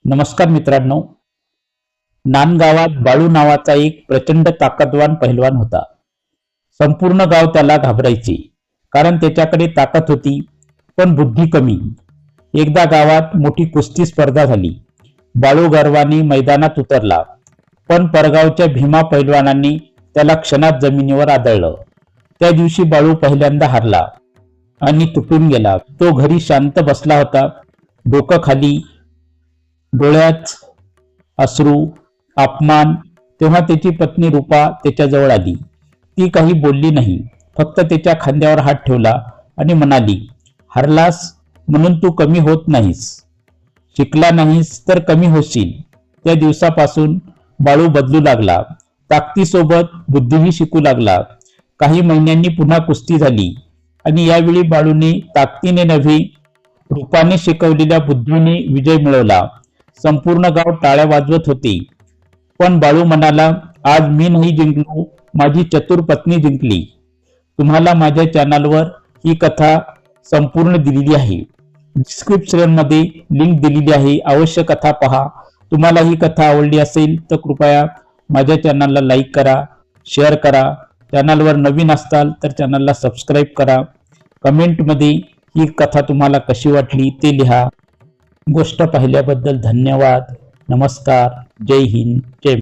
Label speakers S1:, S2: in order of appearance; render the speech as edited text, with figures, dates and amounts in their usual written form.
S1: नमस्कार मित्रांनो, नांदगावात बाळू नावाचा एक प्रचंड ताकदवान पहिलवान होता. संपूर्ण गाव त्याला घाबरायचे, कारण त्याच्याकडे ताकद होती पण बुद्धी कमी. एकदा गावात मोठी कुस्ती स्पर्धा झाली. बाळू गर्वाने मैदानात उतरला, पण परगावच्या भीमा पहिलवानांनी त्याला क्षणात जमिनीवर आदळलं. त्या दिवशी बाळू पहिल्यांदा हारला आणि तुटून गेला. तो घरी शांत बसला होता, डोकं खाली, डोळ्यात अश्रू, अपमान. तेव्हा त्याची पत्नी रूपा त्याच्याजवळ आली. ती काही बोलली नाही, फक्त त्याच्या खांद्यावर हात ठेवला आणि म्हणाली, हरलास म्हणून तू कमी होत नाहीस, शिकला नाहीस तर कमी होशील. त्या दिवसापासून बाळू बदलू लागला, ताकदीसोबत बुद्धीही शिकू लागला. काही महिन्यांनी पुन्हा कुस्ती झाली आणि यावेळी बाळूने ताकदीने नव्हे, रूपाने शिकवलेल्या बुद्धीने विजय मिळवला. संपूर्ण गाव टाळ्या वाजवत होते, पण बाळू म्हणाला, आज मी नाही जिंकलो, माझी चतुर पत्नी जिंकली. तुम्हाला माझ्या चॅनलवर ही कथा संपूर्ण दिलेली आहे. डिस्क्रिप्शन मध्ये लिंक दिलेली आहे, अवश्य कथा पहा. तुम्हाला ही कथा आवडली असेल तर कृपया माझ्या चॅनलला लाईक करा, शेअर करा. चॅनलवर नवीन असताल तर चॅनलला सबस्क्राईब करा. कमेंटमध्ये ही कथा तुम्हाला कशी वाटली ते लिहा. गोष्ट पाहिल्याबद्दल धन्यवाद. नमस्कार. जय हिंद. जय